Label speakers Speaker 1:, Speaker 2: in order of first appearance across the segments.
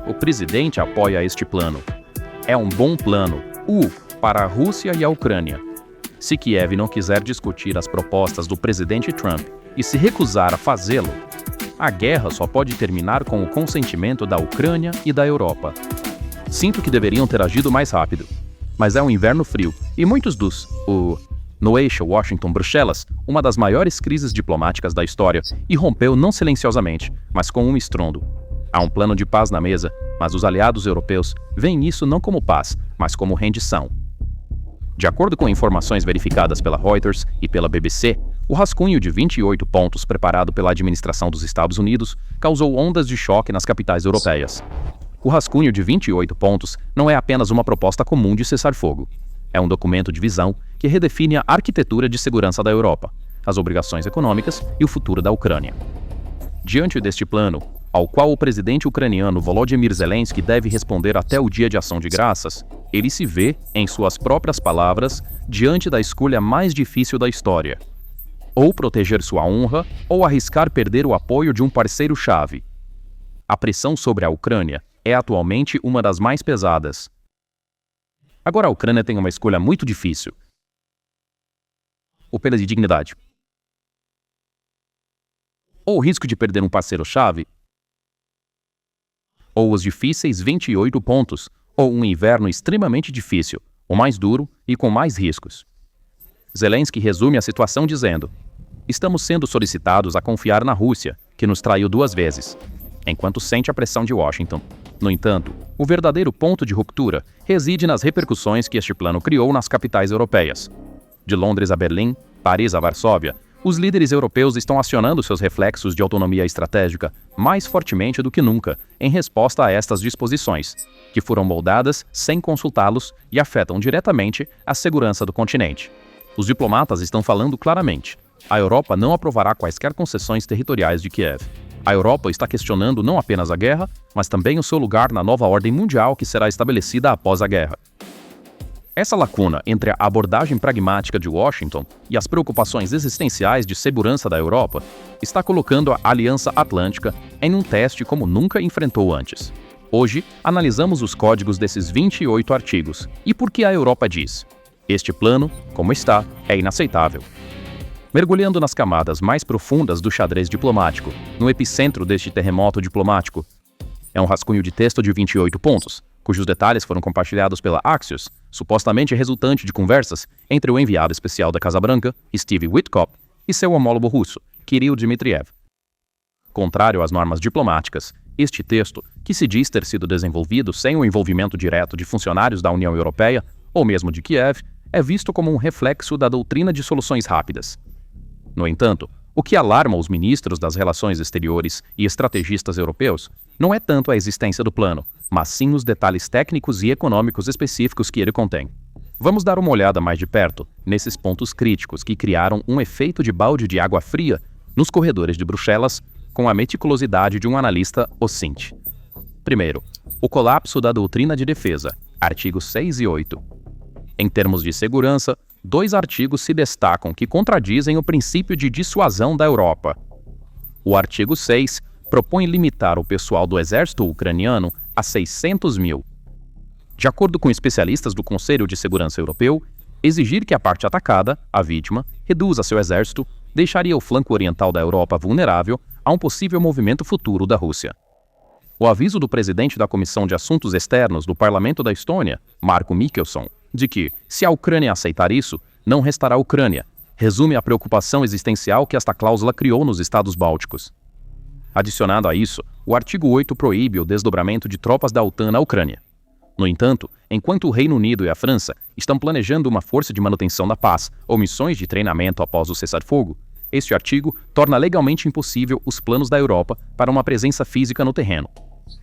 Speaker 1: O presidente apoia este plano. É um bom plano, para a Rússia e a Ucrânia. Se Kiev não quiser discutir as propostas do presidente Trump e se recusar a fazê-lo, a guerra só pode terminar com o consentimento da Ucrânia e da Europa. Sinto que deveriam ter agido mais rápido, mas é um inverno frio e muitos no eixo Washington-Bruxelas, uma das maiores crises diplomáticas da história, irrompeu não silenciosamente, mas com um estrondo. Há um plano de paz na mesa, mas os aliados europeus veem isso não como paz, mas como rendição. De acordo com informações verificadas pela Reuters e pela BBC, o rascunho de 28 pontos preparado pela administração dos Estados Unidos causou ondas de choque nas capitais europeias. O rascunho de 28 pontos não é apenas uma proposta comum de cessar-fogo. É um documento de visão que redefine a arquitetura de segurança da Europa, as obrigações econômicas e o futuro da Ucrânia. Diante deste plano, ao qual o presidente ucraniano Volodymyr Zelensky deve responder até o Dia de Ação de Graças, ele se vê, em suas próprias palavras, diante da escolha mais difícil da história. Ou proteger sua honra, ou arriscar perder o apoio de um parceiro-chave. A pressão sobre a Ucrânia é atualmente uma das mais pesadas. Agora a Ucrânia tem uma escolha muito difícil. Ou perda de dignidade. Ou o risco de perder um parceiro-chave. Ou os difíceis 28 pontos, ou um inverno extremamente difícil, o mais duro e com mais riscos. Zelensky resume a situação dizendo: estamos sendo solicitados a confiar na Rússia, que nos traiu 2 vezes, enquanto sente a pressão de Washington. No entanto, o verdadeiro ponto de ruptura reside nas repercussões que este plano criou nas capitais europeias. De Londres a Berlim, Paris a Varsóvia, os líderes europeus estão acionando seus reflexos de autonomia estratégica mais fortemente do que nunca em resposta a estas disposições, que foram moldadas sem consultá-los e afetam diretamente a segurança do continente. Os diplomatas estão falando claramente: a Europa não aprovará quaisquer concessões territoriais de Kiev. A Europa está questionando não apenas a guerra, mas também o seu lugar na nova ordem mundial que será estabelecida após a guerra. Essa lacuna entre a abordagem pragmática de Washington e as preocupações existenciais de segurança da Europa está colocando a Aliança Atlântica em um teste como nunca enfrentou antes. Hoje, analisamos os códigos desses 28 artigos e por que a Europa diz: este plano, como está, é inaceitável. Mergulhando nas camadas mais profundas do xadrez diplomático, no epicentro deste terremoto diplomático, é um rascunho de texto de 28 pontos, cujos detalhes foram compartilhados pela Axios, supostamente resultante de conversas entre o enviado especial da Casa Branca, Steve Witkoff, e seu homólogo russo, Kirill Dmitriev. Contrário às normas diplomáticas, este texto, que se diz ter sido desenvolvido sem o envolvimento direto de funcionários da União Europeia, ou mesmo de Kiev, é visto como um reflexo da doutrina de soluções rápidas. No entanto, o que alarma os ministros das relações exteriores e estrategistas europeus não é tanto a existência do plano, mas sim os detalhes técnicos e econômicos específicos que ele contém. Vamos dar uma olhada mais de perto nesses pontos críticos que criaram um efeito de balde de água fria nos corredores de Bruxelas com a meticulosidade de um analista ocinte. Primeiro, o colapso da doutrina de defesa, artigos 6 e 8. Em termos de segurança, 2 artigos se destacam que contradizem o princípio de dissuasão da Europa. O artigo 6 propõe limitar o pessoal do exército ucraniano a 600 mil. De acordo com especialistas do Conselho de Segurança Europeu, exigir que a parte atacada, a vítima, reduza seu exército deixaria o flanco oriental da Europa vulnerável a um possível movimento futuro da Rússia. O aviso do presidente da Comissão de Assuntos Externos do Parlamento da Estônia, Marko Mihkelson, de que, se a Ucrânia aceitar isso, não restará Ucrânia, resume a preocupação existencial que esta cláusula criou nos Estados Bálticos. Adicionado a isso, o artigo 8 proíbe o desdobramento de tropas da OTAN na Ucrânia. No entanto, enquanto o Reino Unido e a França estão planejando uma força de manutenção da paz ou missões de treinamento após o cessar-fogo, este artigo torna legalmente impossível os planos da Europa para uma presença física no terreno.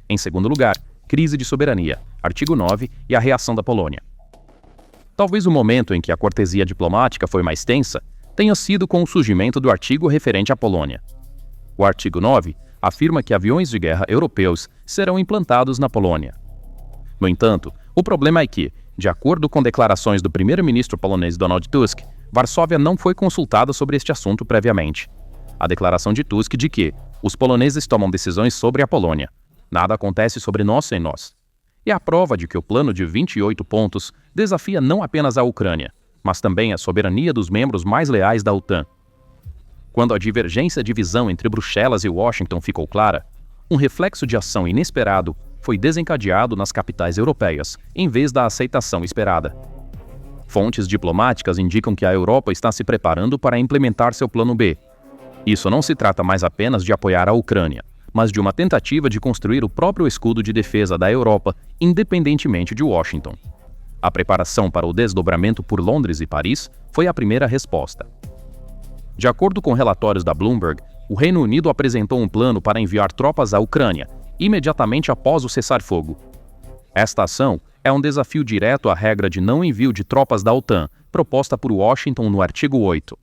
Speaker 1: Em segundo lugar, crise de soberania, artigo 9 e a reação da Polônia. Talvez o momento em que a cortesia diplomática foi mais tensa tenha sido com o surgimento do artigo referente à Polônia. O artigo 9 afirma que aviões de guerra europeus serão implantados na Polônia. No entanto, o problema é que, de acordo com declarações do primeiro-ministro polonês Donald Tusk, Varsóvia não foi consultada sobre este assunto previamente. A declaração de Tusk de que os poloneses tomam decisões sobre a Polônia Nada acontece sobre nós sem nós. É a prova de que o plano de 28 pontos desafia não apenas a Ucrânia, mas também a soberania dos membros mais leais da OTAN. Quando a divergência de visão entre Bruxelas e Washington ficou clara, um reflexo de ação inesperado foi desencadeado nas capitais europeias, em vez da aceitação esperada. Fontes diplomáticas indicam que a Europa está se preparando para implementar seu plano B. Isso não se trata mais apenas de apoiar a Ucrânia, mas de uma tentativa de construir o próprio escudo de defesa da Europa, independentemente de Washington. A preparação para o desdobramento por Londres e Paris foi a primeira resposta. De acordo com relatórios da Bloomberg, o Reino Unido apresentou um plano para enviar tropas à Ucrânia, imediatamente após o cessar-fogo. Esta ação é um desafio direto à regra de não envio de tropas da OTAN, proposta por Washington no artigo 8.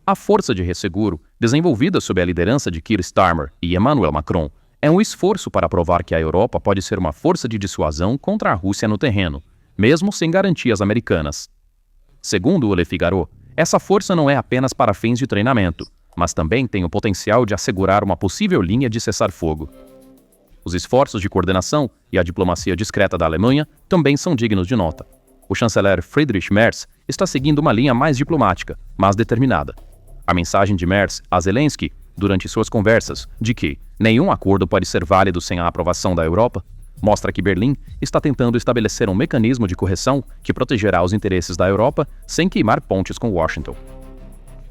Speaker 1: A Força de Resseguro, desenvolvida sob a liderança de Keir Starmer e Emmanuel Macron, é um esforço para provar que a Europa pode ser uma força de dissuasão contra a Rússia no terreno, mesmo sem garantias americanas. Segundo o Le Figaro, essa força não é apenas para fins de treinamento, mas também tem o potencial de assegurar uma possível linha de cessar-fogo. Os esforços de coordenação e a diplomacia discreta da Alemanha também são dignos de nota. O chanceler Friedrich Merz está seguindo uma linha mais diplomática, mas determinada. A mensagem de Merz a Zelensky, durante suas conversas, de que nenhum acordo pode ser válido sem a aprovação da Europa, mostra que Berlim está tentando estabelecer um mecanismo de correção que protegerá os interesses da Europa sem queimar pontes com Washington.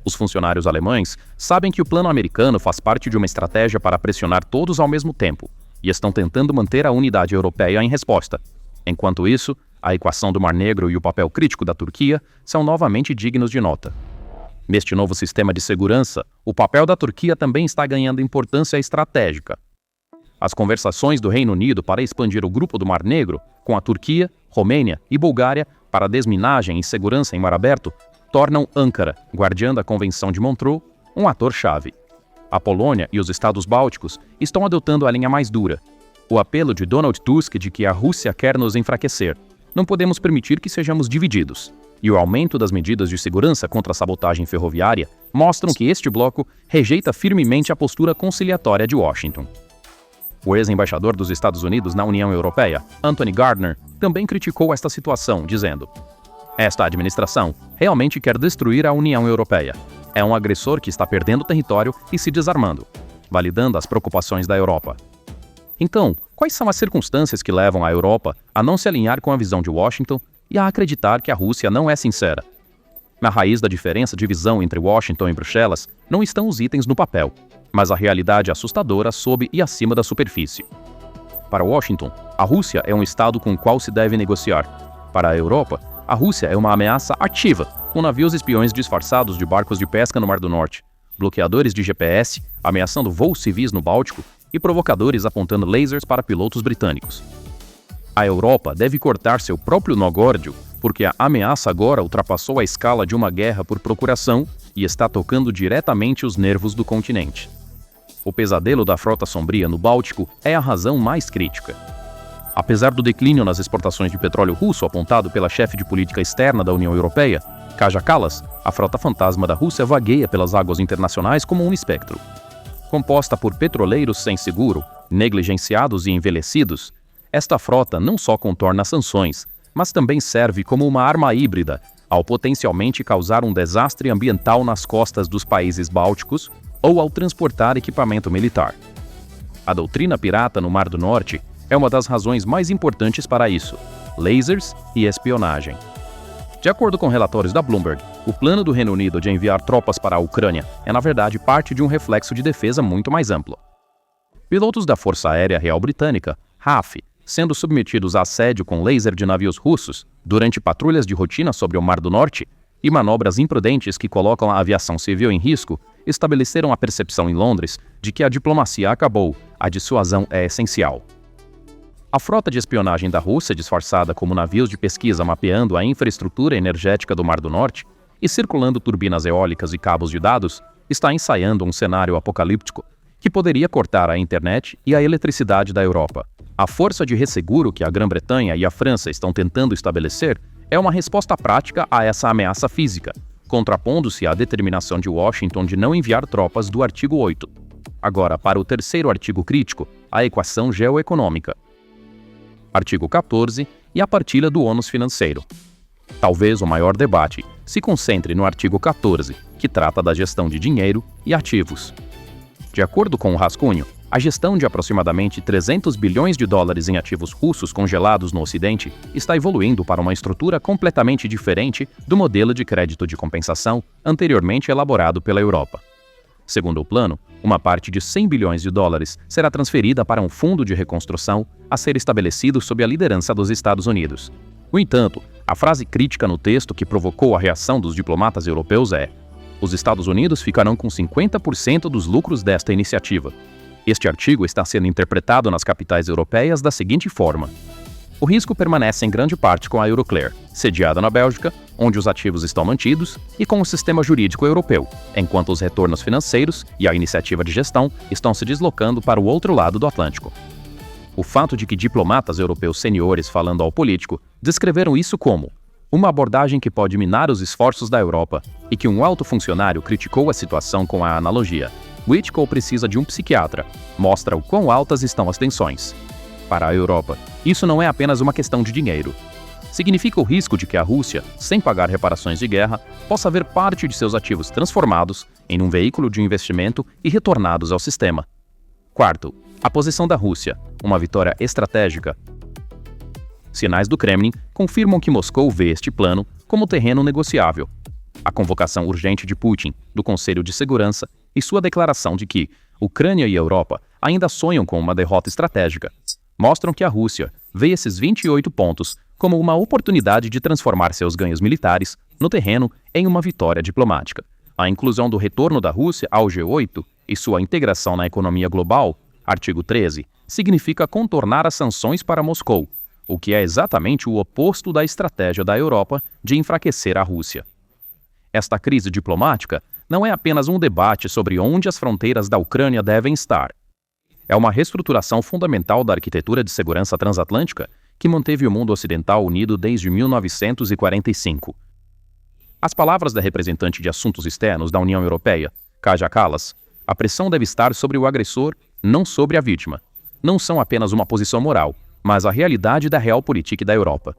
Speaker 1: Os funcionários alemães sabem que o plano americano faz parte de uma estratégia para pressionar todos ao mesmo tempo e estão tentando manter a unidade europeia em resposta. Enquanto isso, a equação do Mar Negro e o papel crítico da Turquia são novamente dignos de nota. Neste novo sistema de segurança, o papel da Turquia também está ganhando importância estratégica. As conversações do Reino Unido para expandir o grupo do Mar Negro, com a Turquia, Romênia e Bulgária para desminagem e segurança em mar aberto, tornam Ankara, guardiã da Convenção de Montreux, um ator-chave. A Polônia e os Estados Bálticos estão adotando a linha mais dura. O apelo de Donald Tusk de que a Rússia quer nos enfraquecer. Não podemos permitir que sejamos divididos. E o aumento das medidas de segurança contra a sabotagem ferroviária mostram que este bloco rejeita firmemente a postura conciliatória de Washington. O ex-embaixador dos Estados Unidos na União Europeia, Anthony Gardner, também criticou esta situação, dizendo: "Esta administração realmente quer destruir a União Europeia. É um agressor que está perdendo território e se desarmando, validando as preocupações da Europa." Então, quais são as circunstâncias que levam a Europa a não se alinhar com a visão de Washington e a acreditar que a Rússia não é sincera? Na raiz da diferença de visão entre Washington e Bruxelas não estão os itens no papel, mas a realidade assustadora sob e acima da superfície. Para Washington, a Rússia é um estado com o qual se deve negociar. Para a Europa, a Rússia é uma ameaça ativa, com navios espiões disfarçados de barcos de pesca no Mar do Norte, bloqueadores de GPS ameaçando voos civis no Báltico e provocadores apontando lasers para pilotos britânicos. A Europa deve cortar seu próprio nó górdio, porque a ameaça agora ultrapassou a escala de uma guerra por procuração e está tocando diretamente os nervos do continente. O pesadelo da frota sombria no Báltico é a razão mais crítica. Apesar do declínio nas exportações de petróleo russo apontado pela chefe de política externa da União Europeia, Kaja Kallas, a frota fantasma da Rússia vagueia pelas águas internacionais como um espectro. Composta por petroleiros sem seguro, negligenciados e envelhecidos, esta frota não só contorna as sanções, mas também serve como uma arma híbrida ao potencialmente causar um desastre ambiental nas costas dos países bálticos ou ao transportar equipamento militar. A doutrina pirata no Mar do Norte é uma das razões mais importantes para isso: lasers e espionagem. De acordo com relatórios da Bloomberg, o plano do Reino Unido de enviar tropas para a Ucrânia é, na verdade, parte de um reflexo de defesa muito mais amplo. Pilotos da Força Aérea Real Britânica, RAF, sendo submetidos a assédio com laser de navios russos durante patrulhas de rotina sobre o Mar do Norte e manobras imprudentes que colocam a aviação civil em risco, estabeleceram a percepção em Londres de que a diplomacia acabou, a dissuasão é essencial. A frota de espionagem da Rússia, disfarçada como navios de pesquisa mapeando a infraestrutura energética do Mar do Norte e circulando turbinas eólicas e cabos de dados, está ensaiando um cenário apocalíptico que poderia cortar a internet e a eletricidade da Europa. A força de resseguro que a Grã-Bretanha e a França estão tentando estabelecer é uma resposta prática a essa ameaça física, contrapondo-se à determinação de Washington de não enviar tropas do artigo 8. Agora, para o terceiro artigo crítico, a equação geoeconômica. Artigo 14 e a partilha do ônus financeiro. Talvez o maior debate se concentre no artigo 14, que trata da gestão de dinheiro e ativos. De acordo com o rascunho, a gestão de aproximadamente 300 bilhões de dólares em ativos russos congelados no Ocidente está evoluindo para uma estrutura completamente diferente do modelo de crédito de compensação anteriormente elaborado pela Europa. Segundo o plano, uma parte de 100 bilhões de dólares será transferida para um fundo de reconstrução a ser estabelecido sob a liderança dos Estados Unidos. No entanto, a frase crítica no texto que provocou a reação dos diplomatas europeus é: os Estados Unidos ficarão com 50% dos lucros desta iniciativa. Este artigo está sendo interpretado nas capitais europeias da seguinte forma: o risco permanece em grande parte com a Euroclear, sediada na Bélgica, onde os ativos estão mantidos, e com o sistema jurídico europeu, enquanto os retornos financeiros e a iniciativa de gestão estão se deslocando para o outro lado do Atlântico. O fato de que diplomatas europeus seniores falando ao político descreveram isso como uma abordagem que pode minar os esforços da Europa e que um alto funcionário criticou a situação com a analogia "Whitcomb precisa de um psiquiatra", mostra o quão altas estão as tensões. Para a Europa, isso não é apenas uma questão de dinheiro. Significa o risco de que a Rússia, sem pagar reparações de guerra, possa ver parte de seus ativos transformados em um veículo de investimento e retornados ao sistema. Quarto, a posição da Rússia, uma vitória estratégica. Sinais do Kremlin confirmam que Moscou vê este plano como terreno negociável. A convocação urgente de Putin do Conselho de Segurança e sua declaração de que Ucrânia e Europa ainda sonham com uma derrota estratégica mostram que a Rússia vê esses 28 pontos como uma oportunidade de transformar seus ganhos militares no terreno em uma vitória diplomática. A inclusão do retorno da Rússia ao G8 e sua integração na economia global, artigo 13, significa contornar as sanções para Moscou, o que é exatamente o oposto da estratégia da Europa de enfraquecer a Rússia. Esta crise diplomática não é apenas um debate sobre onde as fronteiras da Ucrânia devem estar. É uma reestruturação fundamental da arquitetura de segurança transatlântica que manteve o mundo ocidental unido desde 1945. As palavras da representante de assuntos externos da União Europeia, Kaja Kallas, a pressão deve estar sobre o agressor, não sobre a vítima. Não são apenas uma posição moral, mas a realidade da realpolitik da Europa.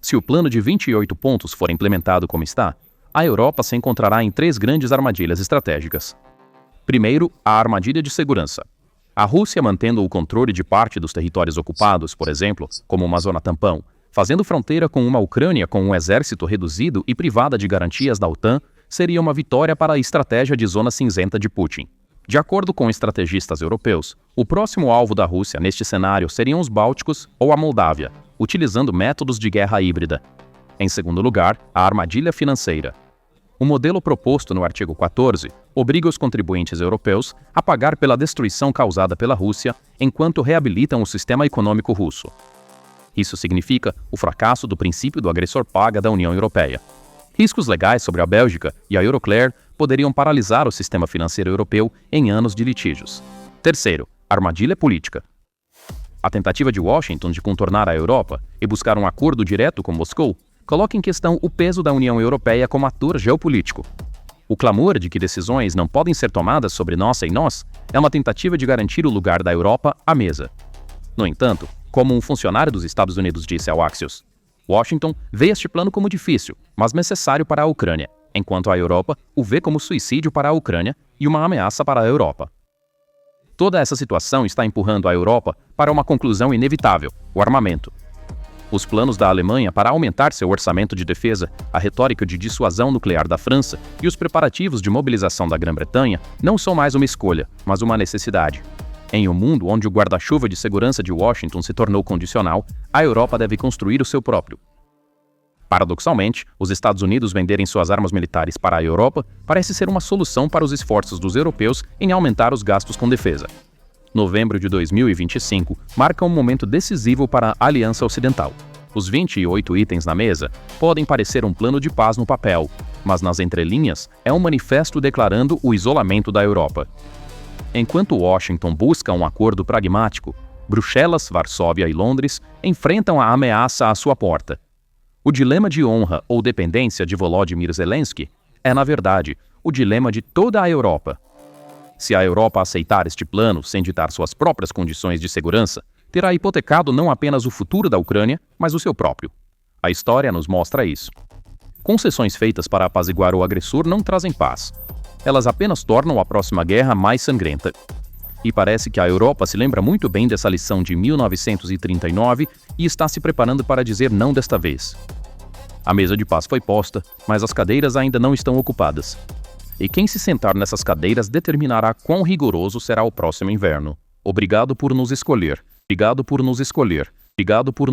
Speaker 1: Se o plano de 28 pontos for implementado como está, a Europa se encontrará em 3 grandes armadilhas estratégicas. Primeiro, a armadilha de segurança. A Rússia mantendo o controle de parte dos territórios ocupados, por exemplo, como uma zona tampão, fazendo fronteira com uma Ucrânia com um exército reduzido e privada de garantias da OTAN, seria uma vitória para a estratégia de zona cinzenta de Putin. De acordo com estrategistas europeus, o próximo alvo da Rússia neste cenário seriam os Bálticos ou a Moldávia, utilizando métodos de guerra híbrida. Em segundo lugar, a armadilha financeira. O modelo proposto no artigo 14 obriga os contribuintes europeus a pagar pela destruição causada pela Rússia enquanto reabilitam o sistema econômico russo. Isso significa o fracasso do princípio do agressor paga da União Europeia. Riscos legais sobre a Bélgica e a Euroclear poderiam paralisar o sistema financeiro europeu em anos de litígios. Terceiro, armadilha política. A tentativa de Washington de contornar a Europa e buscar um acordo direto com Moscou coloca em questão o peso da União Europeia como ator geopolítico. O clamor de que decisões não podem ser tomadas sobre nós sem nós é uma tentativa de garantir o lugar da Europa à mesa. No entanto, como um funcionário dos Estados Unidos disse ao Axios, Washington vê este plano como difícil, mas necessário para a Ucrânia, enquanto a Europa o vê como suicídio para a Ucrânia e uma ameaça para a Europa. Toda essa situação está empurrando a Europa para uma conclusão inevitável: o armamento. Os planos da Alemanha para aumentar seu orçamento de defesa, a retórica de dissuasão nuclear da França e os preparativos de mobilização da Grã-Bretanha não são mais uma escolha, mas uma necessidade. Em um mundo onde o guarda-chuva de segurança de Washington se tornou condicional, a Europa deve construir o seu próprio. Paradoxalmente, os Estados Unidos venderem suas armas militares para a Europa parece ser uma solução para os esforços dos europeus em aumentar os gastos com defesa. Novembro de 2025 marca um momento decisivo para a Aliança Ocidental. Os 28 itens na mesa podem parecer um plano de paz no papel, mas nas entrelinhas é um manifesto declarando o isolamento da Europa. Enquanto Washington busca um acordo pragmático, Bruxelas, Varsóvia e Londres enfrentam a ameaça à sua porta. O dilema de honra ou dependência de Volodymyr Zelensky é, na verdade, o dilema de toda a Europa. Se a Europa aceitar este plano sem ditar suas próprias condições de segurança, terá hipotecado não apenas o futuro da Ucrânia, mas o seu próprio. A história nos mostra isso. Concessões feitas para apaziguar o agressor não trazem paz. Elas apenas tornam a próxima guerra mais sangrenta. E parece que a Europa se lembra muito bem dessa lição de 1939 e está se preparando para dizer não desta vez. A mesa de paz foi posta, mas as cadeiras ainda não estão ocupadas. E quem se sentar nessas cadeiras determinará quão rigoroso será o próximo inverno. Obrigado por nos escolher. Obrigado por nos escolher. Obrigado por nos